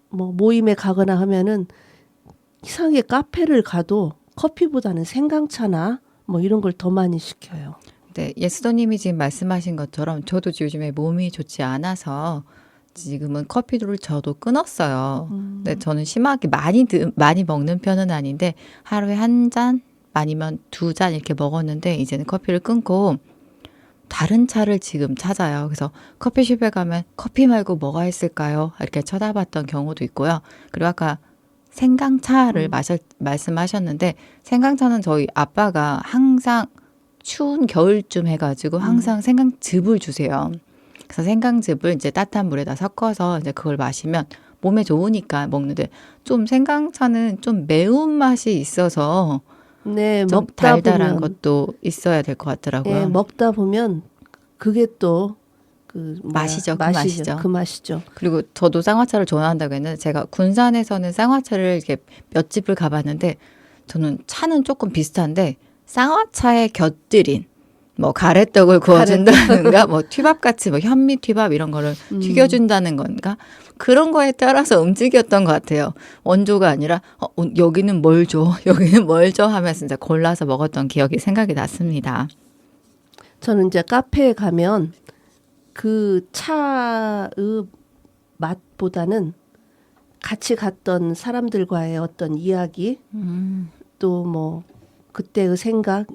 뭐 모임에 가거나 하면은 이상하게 카페를 가도 커피보다는 생강차나 뭐 이런 걸 더 많이 시켜요. 네, 예수도님이 지금 말씀하신 것처럼 저도 요즘에 몸이 좋지 않아서 지금은 커피를 저도 끊었어요. 근데 저는 심하게 많이 먹는 편은 아닌데 하루에 1잔 아니면 2잔 이렇게 먹었는데 이제는 커피를 끊고 다른 차를 지금 찾아요. 그래서 커피숍에 가면 커피 말고 뭐가 있을까요? 이렇게 쳐다봤던 경우도 있고요. 그리고 아까 생강차를 말씀하셨는데 생강차는 저희 아빠가 항상 추운 겨울쯤 해가지고 항상 생강즙을 주세요. 그래서 생강즙을 이제 따뜻한 물에다 섞어서 이제 그걸 마시면 몸에 좋으니까 먹는데 좀 생강차는 좀 매운맛이 있어서 네, 좀 먹다 달달한 보면 것도 있어야 될 것 같더라고요. 예, 먹다 보면 그게 또 그 맛이죠, 그 맛이죠. 그 맛이죠. 그리고 저도 쌍화차를 좋아한다고 했는데 제가 군산에서는 쌍화차를 이렇게 몇 집을 가봤는데 저는 차는 조금 비슷한데 쌍화차에 곁들인 뭐 가래떡을 구워준다든가 뭐 튀밥같이 뭐 현미 튀밥 이런 거를 튀겨준다는 건가 그런 거에 따라서 움직였던 것 같아요. 원조가 아니라 여기는 뭘 줘, 여기는 뭘 줘 하면서 이제 골라서 먹었던 기억이 생각이 났습니다. 저는 이제 카페에 가면 그 차의 맛보다는 같이 갔던 사람들과의 어떤 이야기 또 뭐 그때의 생각,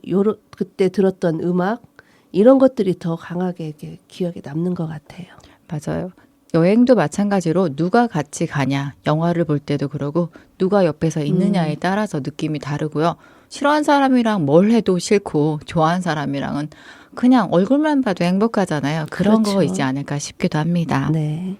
그때 들었던 음악 이런 것들이 더 강하게 이렇게 기억에 남는 것 같아요. 맞아요. 여행도 마찬가지로 누가 같이 가냐. 영화를 볼 때도 그러고 누가 옆에서 있느냐에 따라서 느낌이 다르고요. 싫어하는 사람이랑 뭘 해도 싫고 좋아하는 사람이랑은 그냥 얼굴만 봐도 행복하잖아요. 그런 그렇죠. 거이지 않을까 싶기도 합니다. 네.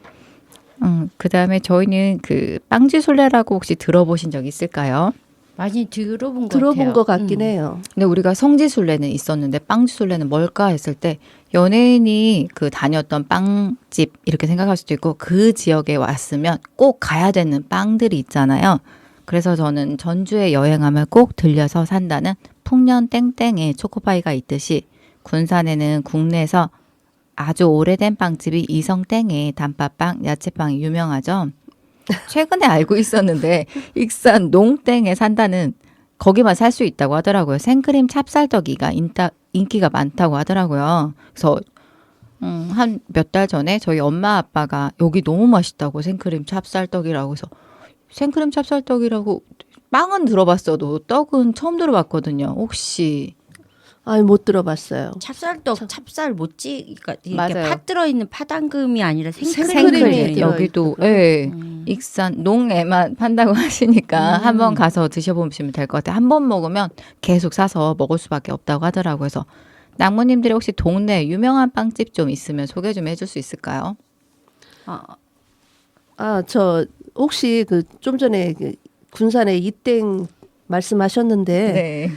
그다음에 저희는 그 빵지술래라고 혹시 들어보신 적 있을까요? 많이 들어본 것 들어본 같아요. 것 같긴 해요. 근데 우리가 성지순례는 있었는데 빵지순례는 뭘까 했을 때 연예인이 그 다녔던 빵집 이렇게 생각할 수도 있고 그 지역에 왔으면 꼭 가야 되는 빵들이 있잖아요. 그래서 저는 전주에 여행하면 꼭 들려서 산다는 풍년 땡땡에 초코파이가 있듯이 군산에는 국내에서 아주 오래된 빵집이 이성땡에 단팥빵, 야채빵이 유명하죠. 최근에 알고 있었는데 익산 농땡에 산다는 거기만 살 수 있다고 하더라고요. 생크림 찹쌀떡이가 인기가 많다고 하더라고요. 그래서 한 몇 달 전에 저희 엄마 아빠가 여기 너무 맛있다고 생크림 찹쌀떡이라고 해서 생크림 찹쌀떡이라고 빵은 들어봤어도 떡은 처음 들어봤거든요. 혹시 아니 못 들어봤어요. 찹쌀떡, 찹쌀 모찌, 그러니까 이게 맞아요. 팥 들어있는 팥앙금이 아니라 생크림이 생크림이 들어있는. 여기도 들어있구나. 예, 익산 농에만 판다고 하시니까 한번 가서 드셔보시면 될 것 같아요. 한 번 먹으면 계속 사서 먹을 수밖에 없다고 하더라고요. 그래서 낭모님들이 혹시 동네 유명한 빵집 좀 있으면 소개 좀 해줄 수 있을까요? 저 혹시 그 좀 전에 그 군산에 이땡 말씀하셨는데 네,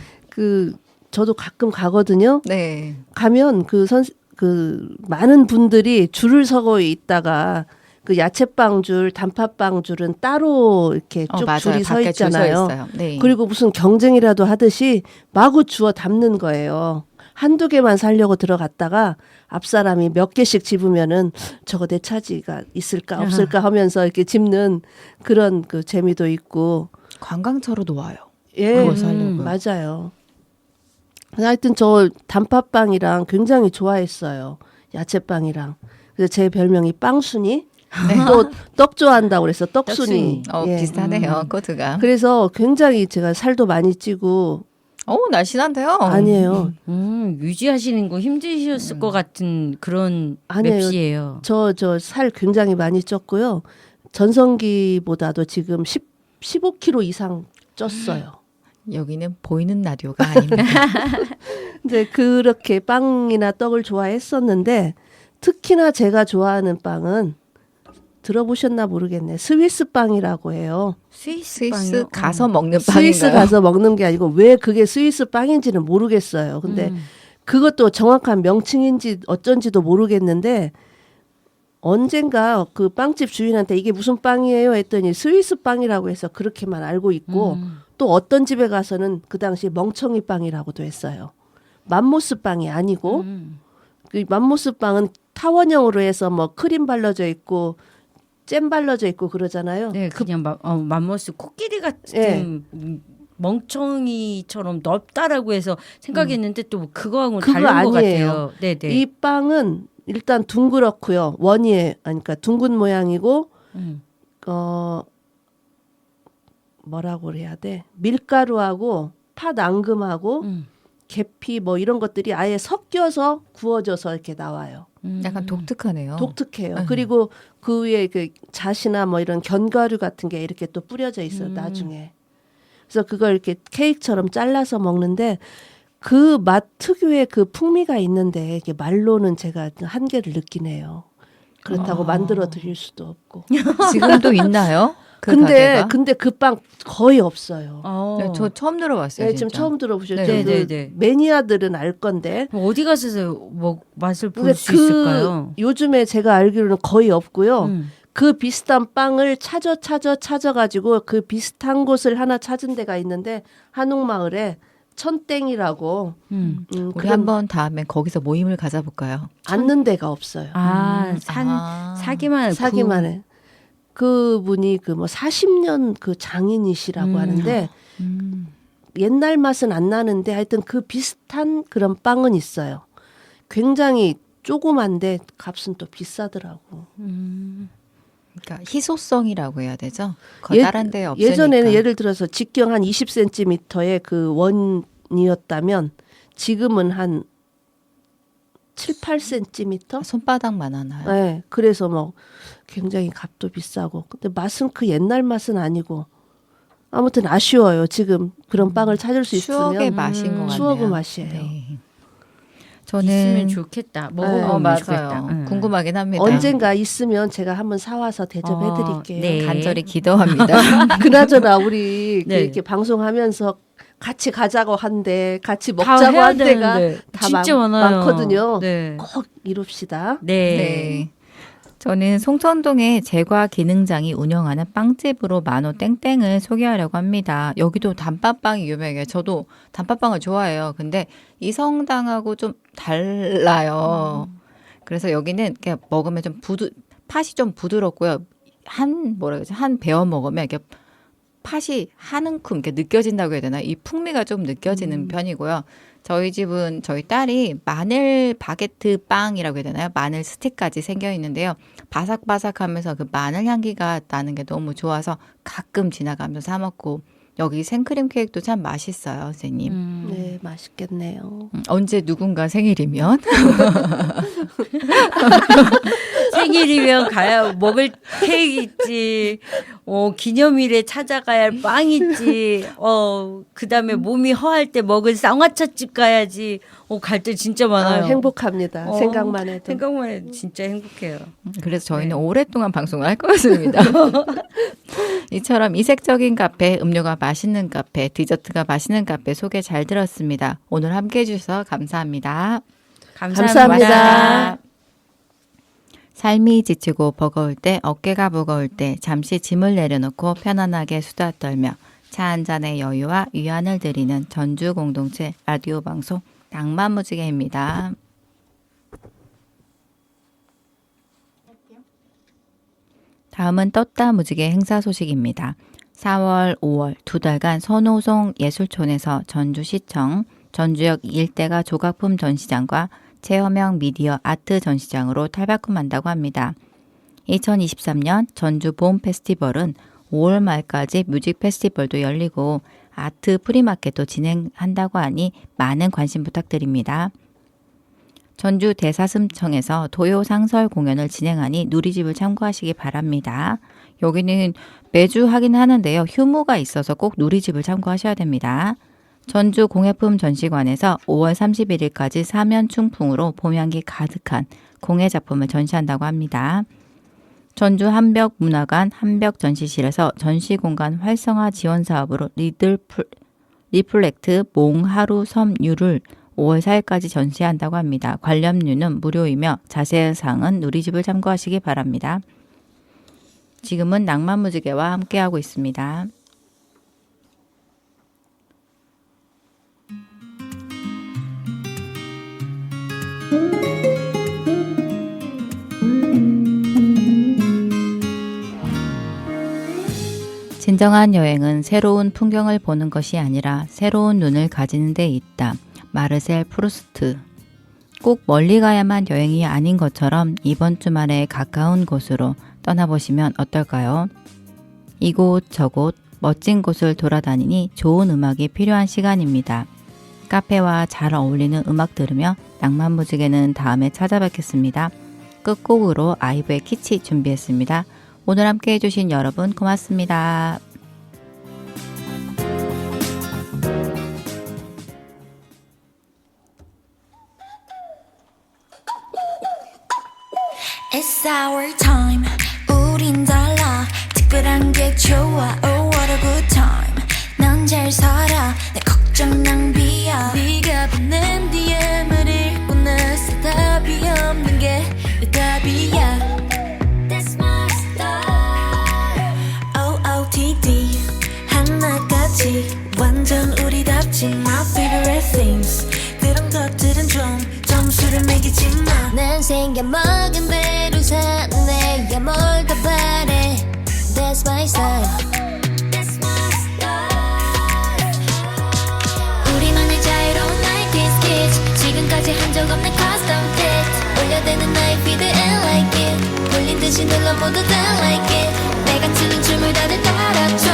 저도 가끔 가거든요. 네, 가면 많은 분들이 줄을 서고 있다가 그 야채빵 줄, 단팥빵 줄은 따로 이렇게 쭉 맞아요. 줄이 서 밖에 줄 있잖아요. 있어요. 네. 그리고 무슨 경쟁이라도 하듯이 마구 주워 담는 거예요. 한두 개만 사려고 들어갔다가 앞 사람이 몇 개씩 집으면은 저거 내 차지가 있을까 없을까 하면서 이렇게 집는 그런 그 재미도 있고. 관광차로도 와요. 예, 그거 사려고요. 맞아요. 하여튼 저 단팥빵이랑 굉장히 좋아했어요. 야채빵이랑. 그래서 제 별명이 빵순이. 또 떡 좋아한다고 그래서 떡순이. 예. 비슷하네요. 코드가. 그래서 굉장히 제가 살도 많이 찌고 날씬한데요? 아니에요. 유지하시는 거 힘드셨을 것 같은 그런 아니에요. 맵시예요. 저 살 굉장히 많이 쪘고요. 전성기보다도 지금 15kg 이상 쪘어요. 여기는 보이는 라디오가 아닙니다. 근데 그렇게 빵이나 떡을 좋아했었는데 특히나 제가 좋아하는 빵은 들어보셨나 모르겠네. 스위스 빵이라고 해요. 스위스 스위스 빵이요? 가서 먹는 스위스 빵인가요? 가서 먹는 게 아니고 왜 그게 스위스 빵인지는 모르겠어요. 근데 그것도 정확한 명칭인지 어쩐지도 모르겠는데 언젠가 그 빵집 주인한테 이게 무슨 빵이에요 했더니 스위스 빵이라고 해서 그렇게만 알고 있고 또 어떤 집에 가서는 그 당시 멍청이 빵이라고도 했어요. 맘모스 빵이 아니고 그 맘모스 빵은 타원형으로 해서 뭐 크림 발라져 있고 잼 발라져 있고 그러잖아요. 네, 그냥 맘모스 코끼리 같은 예. 멍청이처럼 넓다라고 해서 생각했는데 또 그거하고는 그거 다른 것 아니에요. 같아요. 네, 네. 이 빵은 일단 둥그렇고요. 그러니까 둥근 모양이고 뭐라고 해야 돼? 밀가루하고 팥 앙금하고 계피 뭐 이런 것들이 아예 섞여서 구워져서 이렇게 나와요. 약간 독특하네요. 독특해요. 그리고 그 위에 그 잣이나 뭐 이런 견과류 같은 게 이렇게 또 뿌려져 있어요. 나중에. 그래서 그걸 이렇게 케이크처럼 잘라서 먹는데 그 맛 특유의 그 풍미가 있는데 이게 말로는 제가 한계를 느끼네요. 그렇다고 만들어 드릴 수도 없고. 지금도 있나요? 그 근데 가게가? 그 빵 거의 없어요. 네, 저 처음 들어봤어요. 네, 지금 진짜. 처음 들어보셨죠? 네, 그 네, 네. 매니아들은 알 건데. 어디 가서 뭐 맛을 볼 근데 수 있을까요? 요즘에 제가 알기로는 거의 없고요. 그 비슷한 빵을 찾아가지고 그 비슷한 곳을 하나 찾은 데가 있는데 한옥마을에 천땡이라고 우리 그런 한번 다음에 거기서 모임을 가져볼까요? 앉는 데가 없어요. 사기만 사기만 해. 그분이 그 뭐 40년 그 장인이시라고 하는데 옛날 맛은 안 나는데 하여튼 그 비슷한 그런 빵은 있어요. 굉장히 조그만데 값은 또 비싸더라고. 그러니까 희소성이라고 해야 되죠. 예- 다른 데 없으니까. 예전에는 예를 들어서 직경 한 20cm의 그 수준이었다면 지금은 한 7, 8cm? 손바닥만 하나요? 네, 그래서 뭐 굉장히 값도 비싸고. 근데 맛은 그 옛날 맛은 아니고 아무튼 아쉬워요. 지금 그런 빵을 찾을 수 추억의 있으면 맛인 것 같네요. 추억의 맛이에요. 네. 있으면 좋겠다. 먹어보면 네. 좋겠다. 맞아요. 궁금하긴 합니다. 언젠가 있으면 제가 한번 사와서 대접해드릴게요. 네. 간절히 기도합니다. 그나저나 우리 네. 이렇게 방송하면서 같이 가자고 한데 같이 다 먹자고 해야 한 데가 되는데. 다 진짜 많, 많아요. 많거든요. 네. 꼭 이룹시다. 네. 네. 저는 송천동의 제과 기능장이 운영하는 빵집으로 만호 땡땡을 소개하려고 합니다. 여기도 단팥빵이 유명해요. 저도 단팥빵을 좋아해요. 근데 이성당하고 좀 달라요. 그래서 여기는 그냥 먹으면 좀 팥이 좀 부드럽고요. 한 베어 먹으면 이렇게 팥이 한 움큼 이렇게 느껴진다고 해야 되나? 이 풍미가 좀 느껴지는 편이고요. 저희 집은 저희 딸이 마늘 바게트 빵이라고 해야 되나요? 마늘 스틱까지 생겨 있는데요. 바삭바삭하면서 그 마늘 향기가 나는 게 너무 좋아서 가끔 지나가면서 사 먹고 여기 생크림 케이크도 참 맛있어요, 선생님. 네, 맛있겠네요. 언제 누군가 생일이면 생일이면 가야 먹을 케이크 있지. 기념일에 찾아가야 할 빵 있지. 그다음에 몸이 허할 때 먹을 쌍화차집 가야지. 갈 때 진짜 많아요. 행복합니다. 생각만 해도. 생각만 해도 진짜 행복해요. 그래서 저희는 오랫동안 방송을 할 것 같습니다. 이처럼 이색적인 카페, 음료가 맛있는 카페, 디저트가 맛있는 카페 소개 잘 들었습니다. 오늘 함께해 주셔서 감사합니다. 감사합니다. 삶이 지치고 버거울 때, 어깨가 무거울 때 잠시 짐을 내려놓고 편안하게 수다 떨며 차 한 잔의 여유와 위안을 드리는 전주 공동체 라디오 방송 낭만무지개입니다. 다음은 떴다 무지개 행사 소식입니다. 4월, 5월 두 달간 선호송 예술촌에서 전주시청, 전주역 일대가 조각품 전시장과 체험형 미디어 아트 전시장으로 탈바꿈한다고 합니다. 2023년 전주 봄 페스티벌은 5월 말까지 뮤직 페스티벌도 열리고 아트 프리마켓도 진행한다고 하니 많은 관심 부탁드립니다. 전주 대사슴청에서 도요 상설 공연을 진행하니 누리집을 참고하시기 바랍니다. 여기는 매주 하긴 하는데요. 휴무가 있어서 꼭 누리집을 참고하셔야 됩니다. 전주 공예품 전시관에서 5월 31일까지 사면충풍으로 봄향기 가득한 공예 작품을 전시한다고 합니다. 전주 한벽문화관 한벽전시실에서 전시공간 활성화 지원 사업으로 리플렉트 몽하루 섬유를 5월 4일까지 전시한다고 합니다. 관람료는 무료이며 자세한 사항은 누리집을 참고하시기 바랍니다. 지금은 낭만무지개와 함께하고 있습니다. 진정한 여행은 새로운 풍경을 보는 것이 아니라 새로운 눈을 가지는 데 있다. 마르셀 프루스트. 꼭 멀리 가야만 여행이 아닌 것처럼 이번 주말에 가까운 곳으로 떠나보시면 어떨까요? 이곳 저곳 멋진 곳을 돌아다니니 좋은 음악이 필요한 시간입니다. 카페와 잘 어울리는 음악 들으며 낭만무지개는 다음에 찾아뵙겠습니다. 끝곡으로 아이브의 키치 준비했습니다. 오늘 함께 해주신 여러분 고맙습니다. It's our time 우린 달라 특별한 게 좋아 Oh what a good time 넌 잘 살아 내 걱정 낭비야 네가 보낸 DM을 읽고 나서 답이 없는 게 내 답이야 That's my style OOTD 하나같이 완전 우리답지 My favorite things 그런 것들은 좀 점수를 매기지 마 난 생겨먹은 대로 사네 뭘 더 바래 That's my style That's my style 우리만의 자유로운 90s kids 지금까지 한 적 없는 custom fit 올려대는 나의 feed and like it 돌린 듯이 눌러 모두 다 like it 내가 추는 춤을 다들 따라춰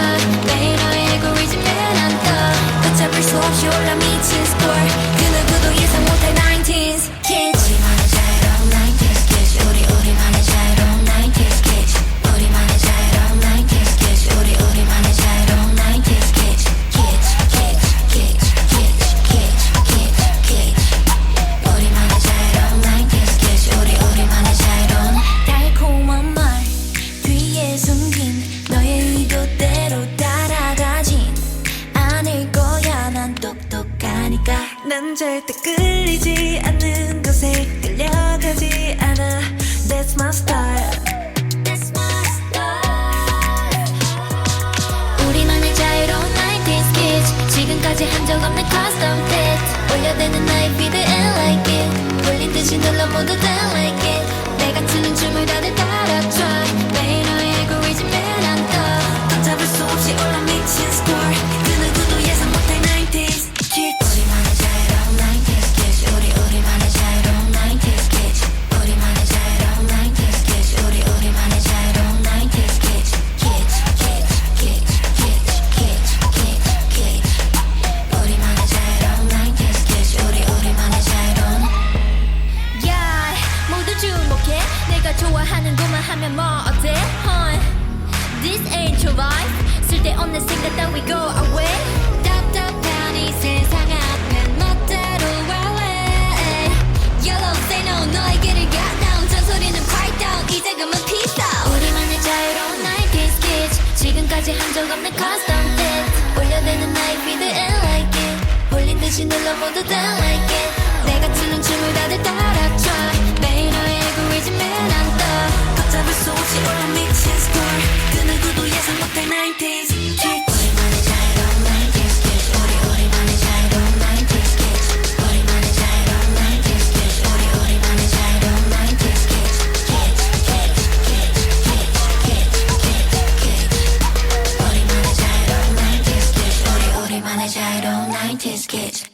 매일 너의 알고리즘에 난 떠 걷잡을 수 없이 올라 미쳐 score 그 누구도 예상 못할 90s kids 우리만의 자유로운 90s kids 우리만의 자유로운 90s kids 우리만의 자유로운 90s kids 우리만의 자유로운 90s kids 우리만의 자유로운 90s kids 우리만의 자유로운 달콤한 말 뒤에 숨긴 너의 의도대로 따라가진 않을 거야 난 똑똑하니까 난 절대 끌리지 않는 것에 끌려가지 않아 That's my style That's my style 우리만의 자유로운 90s kids 지금까지 한 적 없는 custom fit 올려대는 나의 beat and like it 돌린 듯이 눌러 모두 다 like it 내가 추는 춤을 다들 따라춰 매일 너의 알고리즘에 난떠 걷잡을 수 없이 올라 미친 score 그 누구도 예상 못할 90s kids 우리만의 자유로운 90s kids 우리만의 자유로운 90s kids 우리만의 자유로운 90s kids 우리만의 자유로운 90s kids 우리만의 자유로운 90s kids 우리만의 자유로운 Yeah 모두 주목해 내가 좋아하는 것만 하면 뭐 어때 This ain't your vibe 쓸데없는 생각 따위 go away 답답한 이 세상 앞엔 멋대로 away Yellow say no 너의 길을 가 down 잔소리는 quiet down 이제 그만 peace out 우리만의 자유로운 90s kids 지금까지 한 적 없는 custom fit 올려대는 나의 beat and like it 홀린 듯이 눌러 모두 다 like it 내가 추는 춤을 다들 따라춰 매일 너의 알고리즘에 난떠 걷잡을 수 없이 올라 미친 score 그 누구도 예상 못할 90s kids 우리만의 자유로운 90s kids 우리만의 자유로운 90s kids 우리만의 자유로운 90s kids 우리만의 자유로운 90s kids 우리만의 자유로운 90s kids 우리만의 자유로운 90s kids